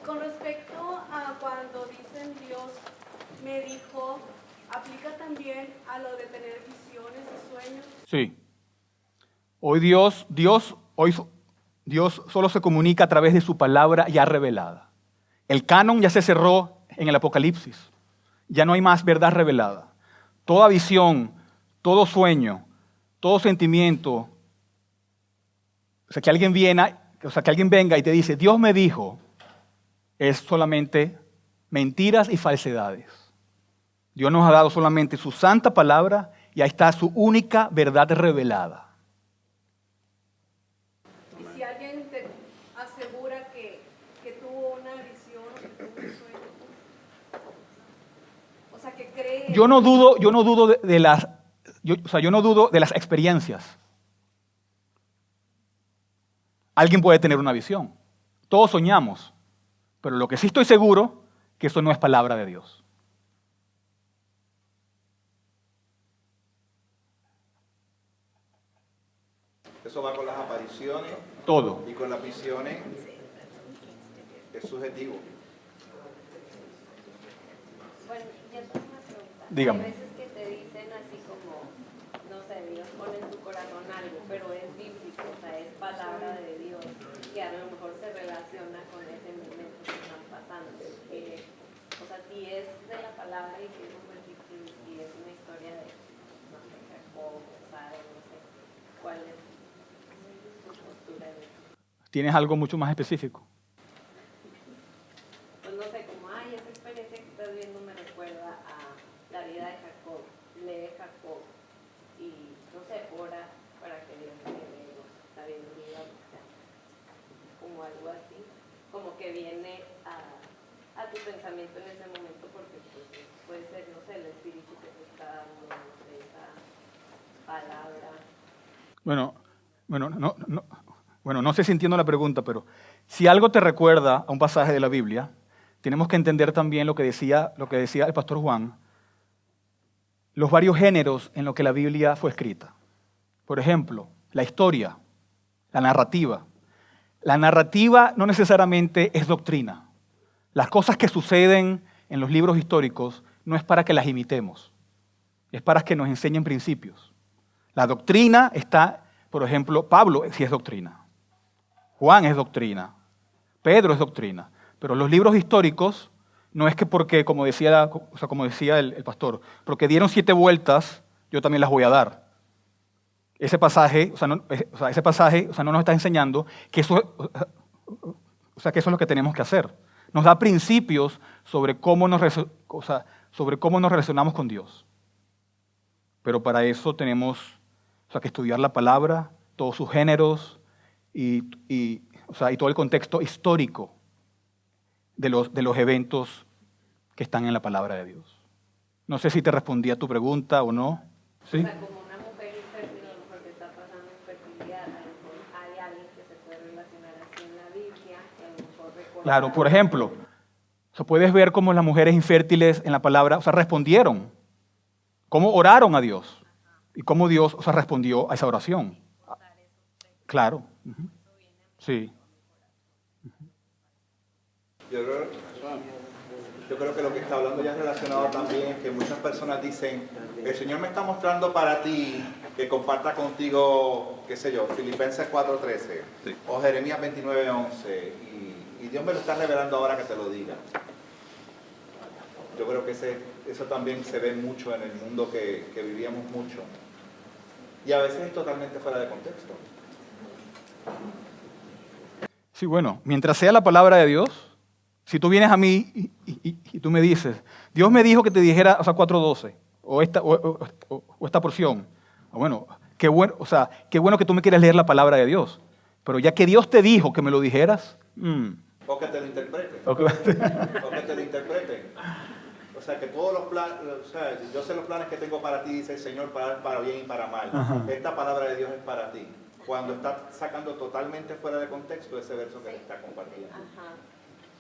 con respecto a cuando dicen Dios me dijo, ¿aplica también a lo de tener visiones y sueños? Sí. Hoy Dios solo se comunica a través de su palabra ya revelada. El canon ya se cerró en el Apocalipsis. Ya no hay más verdad revelada. Toda visión, todo sueño, todo sentimiento, que alguien venga y te dice, Dios me dijo, es solamente mentiras y falsedades. Dios nos ha dado solamente su santa palabra y ahí está su única verdad revelada. Y si alguien te asegura que tuvo una visión, que tuvo un sueño, o sea, que cree... Yo no dudo de las experiencias. Alguien puede tener una visión. Todos soñamos. Pero lo que sí estoy seguro, que eso no es palabra de Dios. Eso va con las apariciones. Todo. Y con las visiones es subjetivo. Bueno, ya tengo una pregunta. Dígame. Hay veces que te dicen así como, no sé, Dios pone en tu corazón algo, pero es bíblico, o sea, es palabra de Dios, que a lo mejor se relaciona con ese momento que están pasando. O sea, si es de la palabra y si es un versículo, si es una historia de, no sé, Jacob, Sara, no sé, ¿cuál es tu postura en eso? ¿Tienes algo mucho más específico? Pues no sé, como, esa experiencia que estás viendo me recuerda a la vida de Jacob. Lee Jacob y, no sé, ora para que Dios te dé sabiduría, o sea, como algo así, como que viene a tu pensamiento en ese momento, porque pues, puede ser, no sé, el espíritu que te está dando esa palabra. No sé si entiendo la pregunta, pero si algo te recuerda a un pasaje de la Biblia, tenemos que entender también lo que decía el pastor Juan, los varios géneros en los que la Biblia fue escrita. Por ejemplo, la historia, la narrativa. La narrativa no necesariamente es doctrina. Las cosas que suceden en los libros históricos no es para que las imitemos, es para que nos enseñen principios. La doctrina está, por ejemplo, Pablo sí es doctrina, Juan es doctrina, Pedro es doctrina, pero los libros históricos no es que porque, como decía el pastor, porque dieron 7 vueltas, yo también las voy a dar. Ese pasaje no nos está enseñando que eso es lo que tenemos que hacer. Nos da principios sobre cómo nos relacionamos con Dios. Pero para eso tenemos que estudiar la palabra, todos sus géneros y todo el contexto histórico de los eventos que están en la palabra de Dios. No sé si te respondí a tu pregunta o no. ¿Sí? O sea, como una mujer infértil, a lo mejor que está pasando infertilidad, a lo mejor hay alguien que se puede relacionar así en la Biblia, que a lo mejor recuerda... Claro, por ejemplo, puedes ver cómo las mujeres infértiles en la palabra, respondieron, cómo oraron a Dios y cómo Dios, respondió a esa oración. Claro. Uh-huh. Sí. Yo creo que lo que está hablando ya es relacionado también es que muchas personas dicen, el Señor me está mostrando para ti que comparta contigo, qué sé yo, Filipenses 4:13 sí, o Jeremías 29:11 y Dios me lo está revelando ahora que te lo diga. Yo creo que eso también se ve mucho en el mundo que vivíamos mucho y a veces es totalmente fuera de contexto. Sí, bueno, mientras sea la palabra de Dios, si tú vienes a mí y tú me dices, Dios me dijo que te dijera 4:12 o esta porción, bueno, qué bueno que tú me quieras leer la palabra de Dios, pero ya que Dios te dijo que me lo dijeras, o que te lo interprete. O que te lo interprete. O sea, que todos los planes, yo sé los planes que tengo para ti, dice el Señor, para bien y para mal. Ajá. Esta palabra de Dios es para ti. Cuando está sacando totalmente fuera de contexto ese verso que le está compartiendo. Ajá.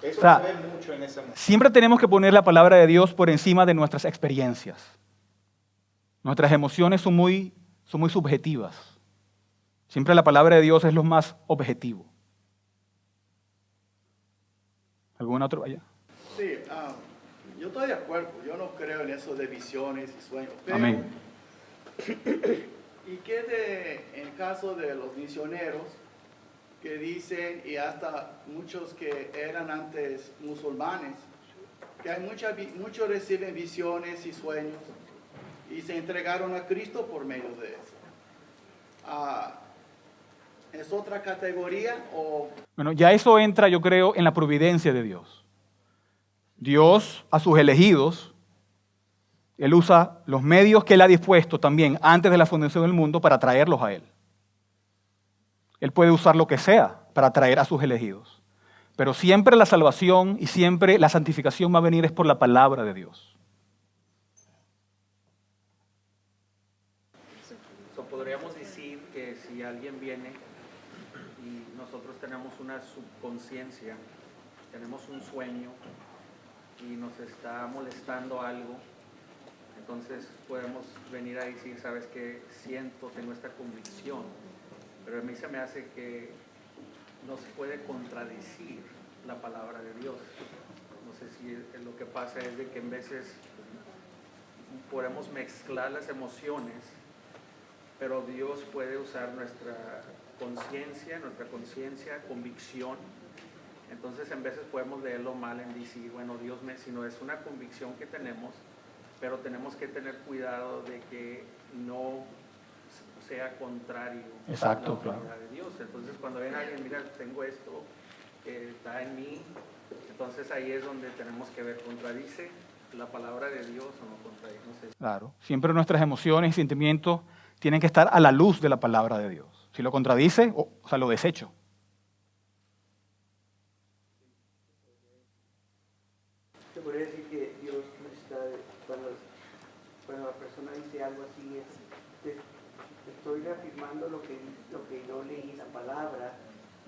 Eso se ve mucho en ese momento. Siempre tenemos que poner la palabra de Dios por encima de nuestras experiencias. Nuestras emociones son muy subjetivas. Siempre la palabra de Dios es lo más objetivo. ¿Algún otro allá? Sí, yo estoy de acuerdo. Yo no creo en eso de visiones y sueños. Pero, Amén. ¿y qué en el caso de los misioneros que dicen, y hasta muchos que eran antes musulmanes, que hay muchos reciben visiones y sueños y se entregaron a Cristo por medio de eso? ¿Es otra categoría o...? Bueno, ya eso entra, yo creo, en la providencia de Dios. Dios a sus elegidos, Él usa los medios que Él ha dispuesto también antes de la fundación del mundo para traerlos a Él. Él puede usar lo que sea para traer a sus elegidos. Pero siempre la salvación y siempre la santificación va a venir es por la palabra de Dios. Podríamos decir que si alguien viene y nosotros tenemos una subconsciencia, tenemos un sueño y nos está molestando algo, entonces podemos venir a decir, sabes qué, siento, tengo esta convicción, pero a mí se me hace que no se puede contradecir la palabra de Dios. No sé si lo que pasa es de que en veces podemos mezclar las emociones, pero Dios puede usar nuestra conciencia, convicción. Entonces en veces podemos leerlo mal en decir, bueno, Dios si no es una convicción que tenemos, pero tenemos que tener cuidado de que no sea contrario Exacto, a la claro. palabra de Dios. Entonces cuando ven a alguien, mira, tengo esto que está en mí, entonces ahí es donde tenemos que ver, ¿contradice la palabra de Dios o no contradice? No sé. Claro. Siempre nuestras emociones y sentimientos tienen que estar a la luz de la palabra de Dios. Si lo contradice, o sea, lo desecho. Se podría decir que Dios no está, cuando la persona dice algo así, estoy reafirmando lo que yo leí en la palabra.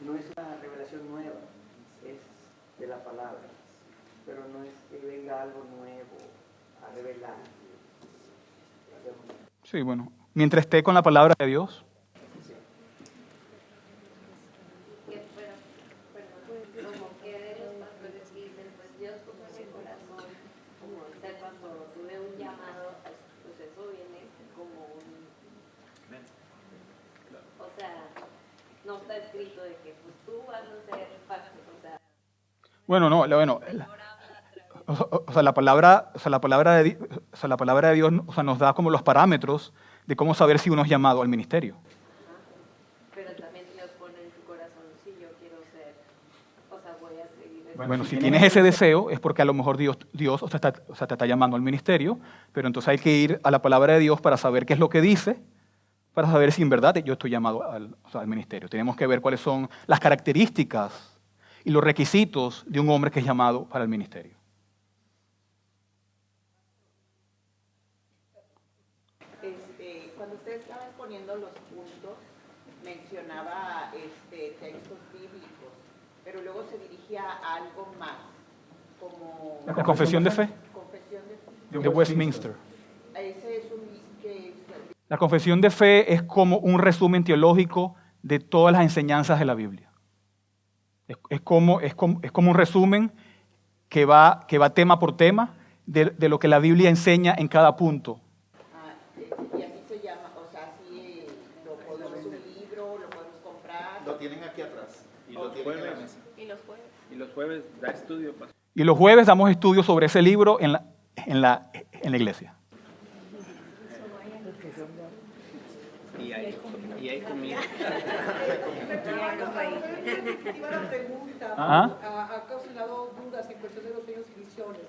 No es una revelación nueva, es de la palabra, pero no es que venga algo nuevo a revelar. Sí, bueno. Mientras esté con la palabra de Dios. Como que de los pastores dicen, pues Dios puso en mi corazón, como dice el pastor, tuve un llamado, pues eso viene como un... O sea, no está escrito de que pues tú vas a ser pastor, o sea... Bueno, no, bueno. O sea, la palabra de Dios, o sea, nos da como los parámetros de cómo saber si uno es llamado al ministerio. Pero también Dios pone en tu corazón, si yo quiero ser, o sea, voy a seguir... Bueno, si tienes ese deseo es porque a lo mejor Dios te está llamando al ministerio, pero entonces hay que ir a la palabra de Dios para saber qué es lo que dice, para saber si en verdad yo estoy llamado al ministerio. Tenemos que ver cuáles son las características y los requisitos de un hombre que es llamado para el ministerio. Cuando usted estaba exponiendo los puntos, mencionaba textos bíblicos, pero luego se dirigía a algo más, como... La confesión de fe Confesión de fe. de Westminster. Ese es La confesión de fe es como un resumen teológico de todas las enseñanzas de la Biblia. Es como un resumen que va tema por tema de lo que la Biblia enseña en cada punto. y así se llama, o sea, así lo podemos, un libro, lo podemos comprar. Lo tienen aquí atrás y lo tienen en la mesa. Y los jueves da estudio, pastor. Y los jueves damos estudios sobre ese libro en la iglesia. Y hay comida. La pregunta ¿Ah? ha causado dudas en cuestión de los sueños y visiones.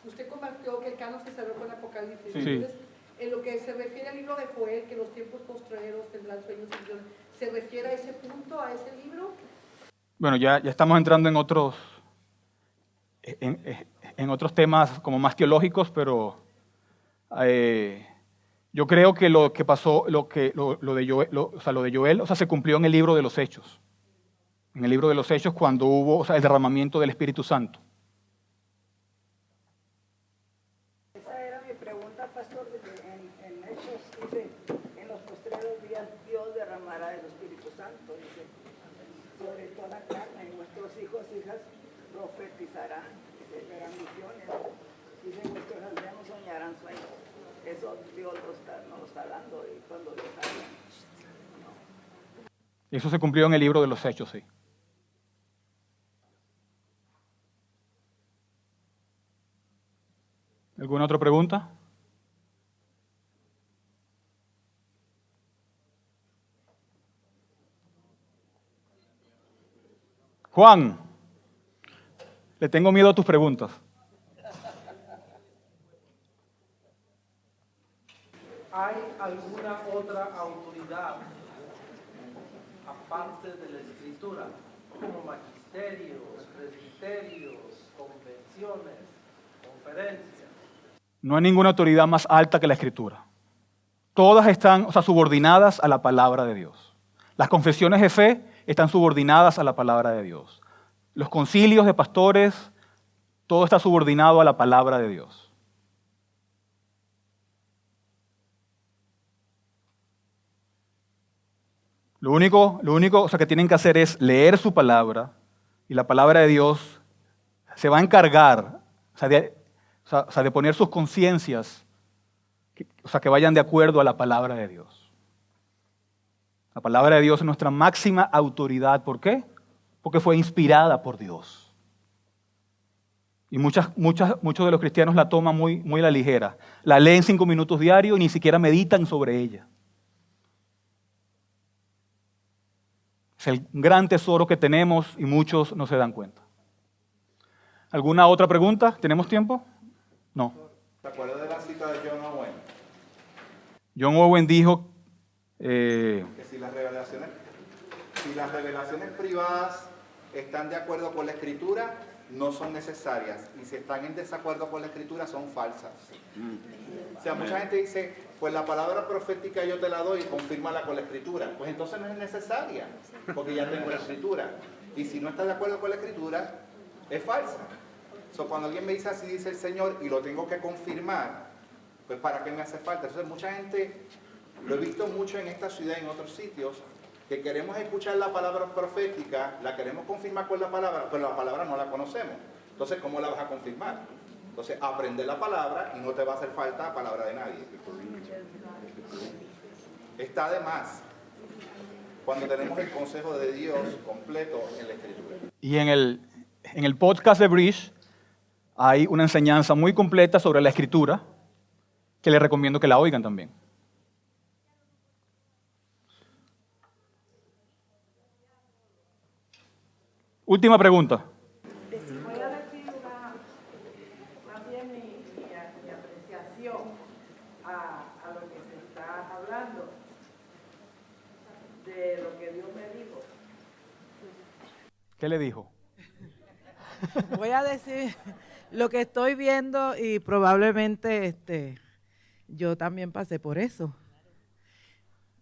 Usted compartió que el canon se cerró con Apocalipsis. Sí. Entonces, en lo que se refiere al libro de Joel, que los tiempos postreros tendrán sueños y visiones, ¿se refiere a ese punto, a ese libro? Bueno, ya estamos entrando en otros temas como más teológicos, pero yo creo que lo que pasó, lo de Joel, o sea, se cumplió en el libro de los Hechos. En el libro de los Hechos cuando hubo, o sea, el derramamiento del Espíritu Santo. Esa era mi pregunta, pastor, de que en Hechos dice, en los postreros días Dios derramará el Espíritu Santo, dice, sobre toda carne, y nuestros hijos, hijas profetizarán, dice, verán visiones, dicen vuestros ancianos soñarán sueños. Eso Dios nos lo está dando y cuando Dios habla. Eso se cumplió en el libro de los Hechos, sí. ¿Alguna otra pregunta? Juan, le tengo miedo a tus preguntas. ¿Hay alguna otra autoridad aparte de la Escritura, como magisterios, presbiterios, convenciones, conferencias? No hay ninguna autoridad más alta que la Escritura. Todas están, subordinadas a la palabra de Dios. Las confesiones de fe están subordinadas a la palabra de Dios. Los concilios de pastores, todo está subordinado a la palabra de Dios. Lo único que tienen que hacer es leer su palabra y la palabra de Dios se va a encargar de poner sus conciencias, que vayan de acuerdo a la palabra de Dios. La palabra de Dios es nuestra máxima autoridad. ¿Por qué? Porque fue inspirada por Dios. Y muchos de los cristianos la toman muy a la ligera. La leen 5 minutos diarios y ni siquiera meditan sobre ella. Es el gran tesoro que tenemos y muchos no se dan cuenta. ¿Alguna otra pregunta? ¿Tenemos tiempo? No. ¿Te acuerdas de la cita de John Owen? John Owen dijo Que si las revelaciones privadas están de acuerdo con la Escritura, no son necesarias. Y si están en desacuerdo con la Escritura, son falsas. O sea, mucha gente dice, pues la palabra profética yo te la doy y confírmala con la Escritura. Pues entonces no es necesaria, porque ya tengo la Escritura. Y si no está de acuerdo con la Escritura, es falsa. Cuando alguien me dice así dice el Señor y lo tengo que confirmar, pues ¿para qué me hace falta? Entonces mucha gente, lo he visto mucho en esta ciudad y en otros sitios, que queremos escuchar la palabra profética, la queremos confirmar con la palabra, pero la palabra no la conocemos. Entonces, ¿cómo la vas a confirmar? Entonces, aprende la palabra y no te va a hacer falta la palabra de nadie. Está de más cuando tenemos el consejo de Dios completo en la Escritura. Y en el podcast de Bridge hay una enseñanza muy completa sobre la Escritura que les recomiendo que la oigan también. Última pregunta. Voy a decir más bien mi apreciación a lo que se está hablando, de lo que Dios me dijo. ¿Qué le dijo? Voy a decir lo que estoy viendo y probablemente yo también pasé por eso.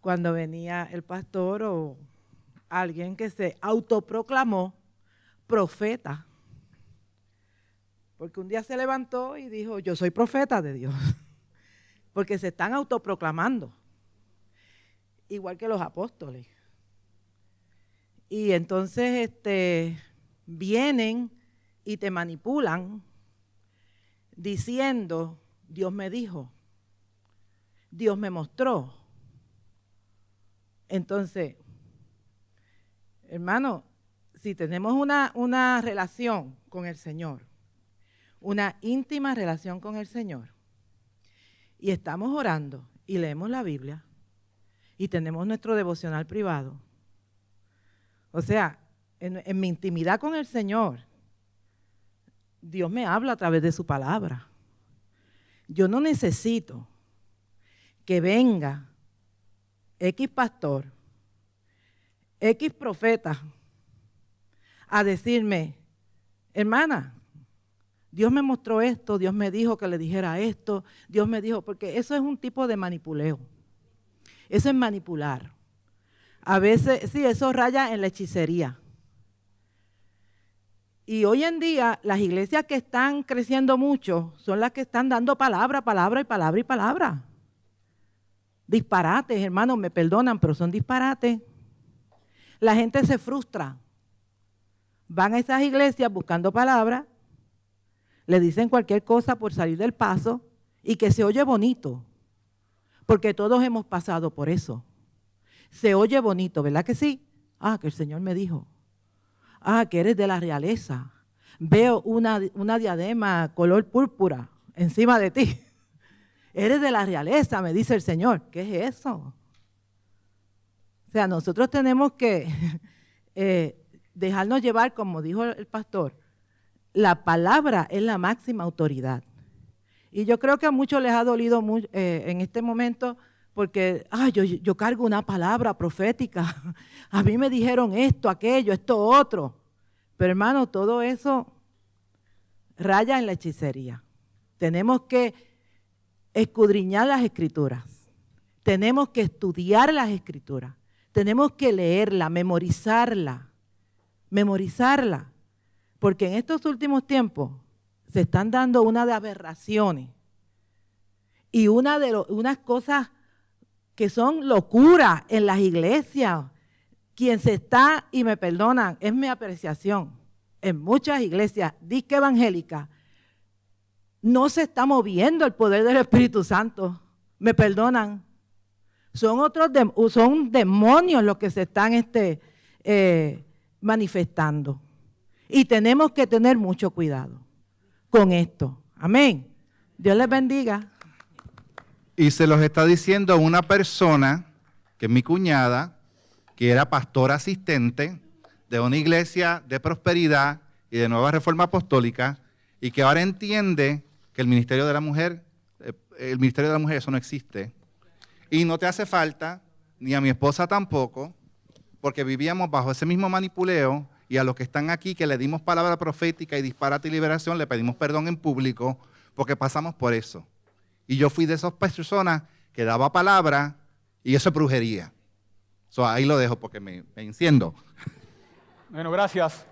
Cuando venía el pastor o alguien que se autoproclamó profeta, porque un día se levantó y dijo, yo soy profeta de Dios, porque se están autoproclamando, igual que los apóstoles. Y entonces vienen y te manipulan diciendo, Dios me dijo, Dios me mostró. Entonces, hermano, si tenemos una relación con el Señor, una íntima relación con el Señor, y estamos orando y leemos la Biblia y tenemos nuestro devocional privado, o sea, en mi intimidad con el Señor, Dios me habla a través de su palabra. Yo no necesito que venga X pastor, X profeta, a decirme, hermana, Dios me mostró esto, Dios me dijo que le dijera esto, Dios me dijo, porque eso es un tipo de manipuleo. Eso es manipular. A veces, sí, eso raya en la hechicería. Y hoy en día, las iglesias que están creciendo mucho son las que están dando palabra, palabra y palabra y palabra. Disparates, hermanos, me perdonan, pero son disparates. La gente se frustra. van a esas iglesias buscando palabras, le dicen cualquier cosa por salir del paso y que se oye bonito, porque todos hemos pasado por eso. Se oye bonito, ¿verdad que sí? Ah, que el Señor me dijo. Ah, que eres de la realeza. Veo una diadema color púrpura encima de ti. Eres de la realeza, me dice el Señor. ¿Qué es eso? O sea, nosotros tenemos que dejarnos llevar, como dijo el pastor, la palabra es la máxima autoridad. Y yo creo que a muchos les ha dolido mucho, en este momento porque yo cargo una palabra profética. A mí me dijeron esto, aquello, esto, otro. Pero hermano, todo eso raya en la hechicería. Tenemos que escudriñar las Escrituras. Tenemos que estudiar las Escrituras. Tenemos que leerla, memorizarla. Porque en estos últimos tiempos se están dando una de aberraciones y unas cosas que son locuras en las iglesias. Quien se está, y me perdonan, es mi apreciación, en muchas iglesias, disque evangélicas, no se está moviendo el poder del Espíritu Santo. Me perdonan. Son demonios los que se están manifestando. Y tenemos que tener mucho cuidado con esto. Amén. Dios les bendiga. Y se los está diciendo una persona, que es mi cuñada, que era pastora asistente de una iglesia de prosperidad y de Nueva Reforma Apostólica, y que ahora entiende que el ministerio de la mujer eso no existe. Y no te hace falta, ni a mi esposa tampoco, porque vivíamos bajo ese mismo manipuleo, y a los que están aquí, que le dimos palabra profética y disparate y liberación, le pedimos perdón en público, porque pasamos por eso. Y yo fui de esas personas que daba palabra, y eso es brujería. Ahí lo dejo porque me enciendo. Bueno, gracias.